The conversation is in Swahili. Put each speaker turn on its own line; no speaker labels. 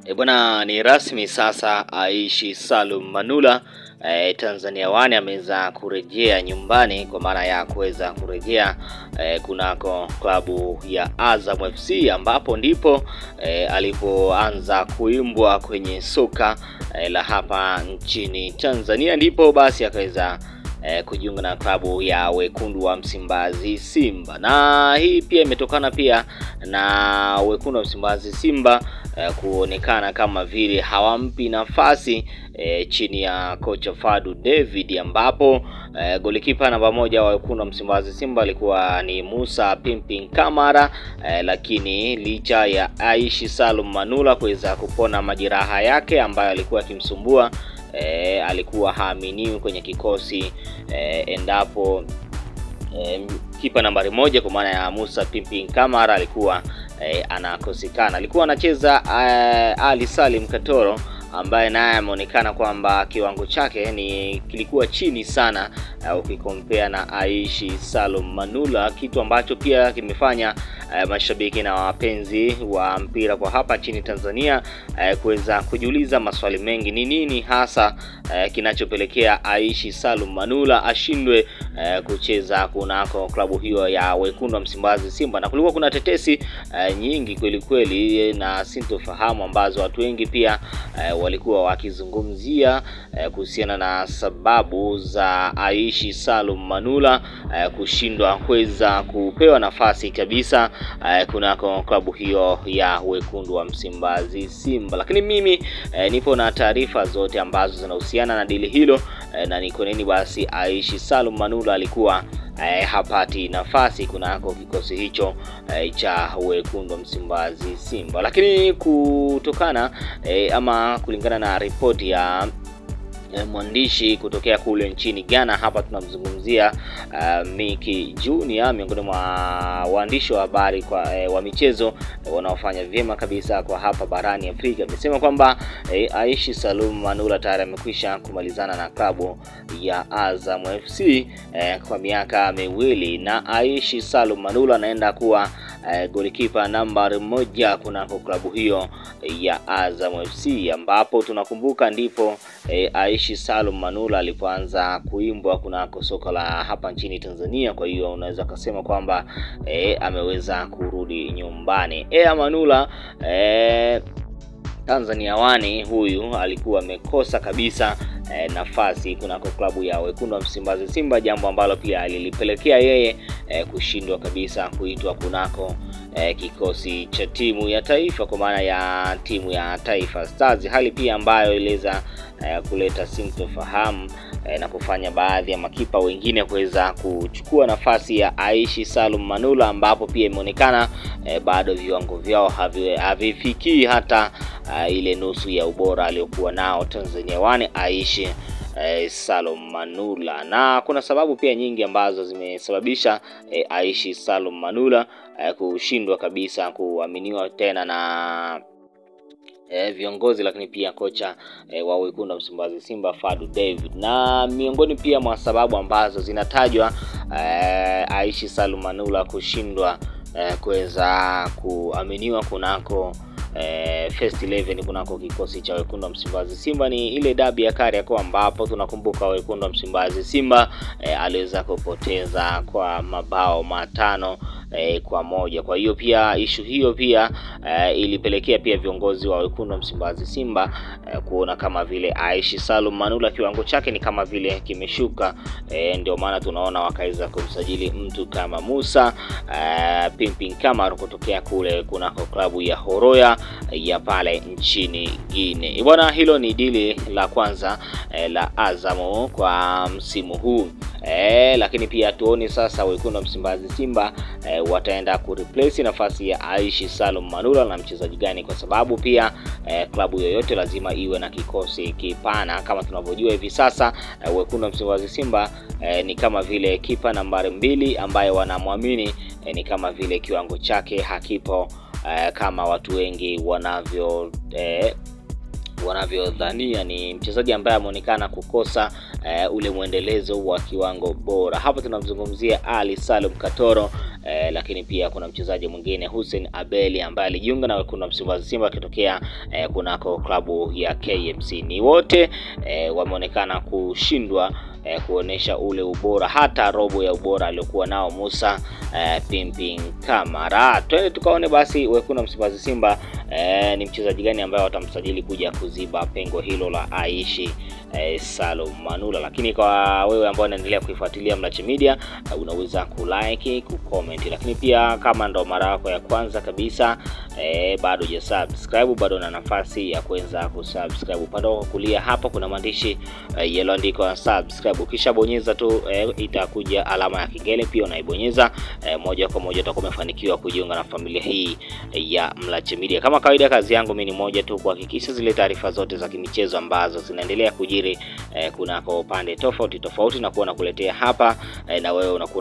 Bwana, ni rasmi sasa, Aishi Salum Manula Tanzania One ameweza kurejea nyumbani, kwa maana ya kuweza kurejea kunako klabu ya Azam FC, ambapo ndipo alipoanza kuimbwa kwenye soka la hapa nchini Tanzania. Ndipo basi akaweza kujiunga na klabu ya Wekundu wa Msimbazi Simba, na hii pia imetokana pia na Wekundu wa Msimbazi Simba kuonekana kama vile hawampi nafasi chini ya kocha Fadu David, ambapo golikipa namba 1 wa Wekundu wa Msimbazi Simba alikuwa ni Musa Pimpin Kamara, lakini licha ya Aishi Salum Manula kuweza kupona majeraha yake ambayo alikuwa akimsumbua, alikuwa haaminiwi kwenye kikosi endapo kipa nambari 1 kwa maana ya Musa Pimpin Kamara alikuwa anakosekana. Alikuwa anacheza Ali Salim Katoro, ambaye naye ameonekana kwamba kiwango chake kilikuwa chini sana ukikompea na Aishi Salum Manula, kitu ambacho pia kimefanya mashabiki na wapenzi wa mpira kwa hapa nchini Tanzania kuweza kujiuliza maswali mengi. Ni nini hasa kinachopelekea Aishi Salum Manula ashindwe kucheza kunako klabu hiyo ya Wekundu wa Msimbazi Simba? Na kulikuwa kuna tetesi nyingi kweli kweli na sintofahamu ambazo watu wengi pia walikuwa wakizungumzia kuhusiana na sababu za Aishi Salum Manula kushindwa kuweza kupewa nafasi kabisa kunako klabu hiyo ya Wekundu wa Msimbazi Simba. Lakini mimi nipo na taarifa zote ambazo zinahusiana na dili hilo, na niko nini basi Aishi Salum Manula alikuwa hapati nafasi kunako kikosi hicho cha Wekundu wa Msimbazi Simba. Lakini kutokana ama kulingana na ripoti ya mwandishi kutokea kule nchini Ghana, hapa tunamzungumzia Miki Junior, miongoni mwa waandishi wa habari wa michezo wanaofanya vyema kabisa kwa hapa barani Afrika, amesema kwamba Aishi Salum Manula tayari amekwisha kumalizana na klabu ya Azam FC kwa miaka miwili, na Aishi Salum Manula anaenda kuwa golikipa nambari 1 kunako klabu hiyo ya Azam FC, ambapo tunakumbuka ndipo Aishi Salum Manula alipoanza kuimbwa kunako soka la hapa nchini Tanzania. Kwa hiyo unaweza kusema kwamba ameweza kurudi nyumbani. Manula Tanzania One huyu alikuwa amekosa kabisa nafasi kunako klabu ya Wekundu wa Msimbazi Simba, jambo ambalo pia lilipelekea yeye kushindwa kabisa kuitwa kunako kikosi cha timu ya taifa, kwa maana ya timu ya Taifa Stars, hali pia ambayo iliweza kuleta sintofahamu na kufanya baadhi ya makipa wengine kuweza kuchukua nafasi ya Aishi Salum Manula, ambapo pia imeonekana bado viwango vyao havifikii hata ile nusu ya ubora aliyokuwa nao Tanzania One Aishi Salum Manula. Na kuna sababu pia nyingi ambazo zimesababisha Aishi Salum Manula kushindwa kabisa kuaminiwa tena na viongozi, lakini pia kocha wa Wekundu wa Msimbazi Simba Fadu David. Na miongoni pia mwa sababu ambazo zinatajwa Aishi Salum Manula kushindwa kuweza kuaminiwa kunako first 11 kunako kikosi cha Wekundu wa Msimbazi Simba ni ile dabi ya Kariakoo, ambapo tunakumbuka Wekundu wa Msimbazi Simba aliweza kupoteza kwa mabao 5 kwa 1. Kwa hiyo pia issue hiyo pia ilipelekea pia viongozi wa Wekundu wa Msimbazi Simba kuona kama vile Aishi Salum Manula kiwango chake ni kama vile kimeshuka, ndio maana tunaona wakaweza kumsajili mtu kama Musa Pimpin Kamara kutokea kule kunako klabu ya Horoya ya pale nchini Guinea. Bwana, hilo ni dili la kwanza la Azam kwa msimu huu. Lakini pia tuone sasa Wekundu wa Msimbazi Simba wataenda kureplace nafasi ya Aishi Salum Manula na mchezaji gani, kwa sababu pia klabu yoyote lazima iwe na kikosi kipana. Kama tunavyojua hivi sasa Wekundu wa Msimbazi Simba ni kama vile kipa nambari 2 ambaye wanamwamini ni kama vile kiwango chake hakipo kama watu wengi wanavyodhania. Ni mchezaji ambaye ameonekana kukosa ule muendelezo wa kiwango bora. Hapa tunamzungumzia Ali Salim Katoro lakini pia kuna mchezaji mwingine Hussein Abeli ambaye alijiunga na wekundu wa Msimbazi Simba akitokea kunako klabu ya KMC. Ni wote wameonekana kushindwa kuonesha ule ubora, hata robo ya ubora aliyokuwa nao Musa Pimpin Kamara. Twende tukaone basi wekundu wa Msimbazi Simba ni mchezaji gani ambaye watamsajili kuja kuziba pengo hilo la Aishi Salum Manula. Lakini kwa wewe ambao unaendelea kuifuatilia Mlache Media, unaweza kulike, kucomment, lakini pia kama ndo mara yako ya kwanza kabisa bado hujasubscribe, bado una nafasi ya kuweza kusubscribe. Upande wa kulia hapa kuna maandishi yaliyoandikwa subscribe, kisha bonyeza tu itakuja alama ya kengele, pia unaibonyeza moja kwa moja utakuwa umefanikiwa kujiunga na familia hii ya Mlache Media. Kama kawaida, kazi yangu mimi ni moja tu, kuhakikisha zile taarifa zote za kimichezo ambazo zinaendelea kujiri kuna kwa upande tofauti na kuwa nakuletea hapa na wewe unakuwa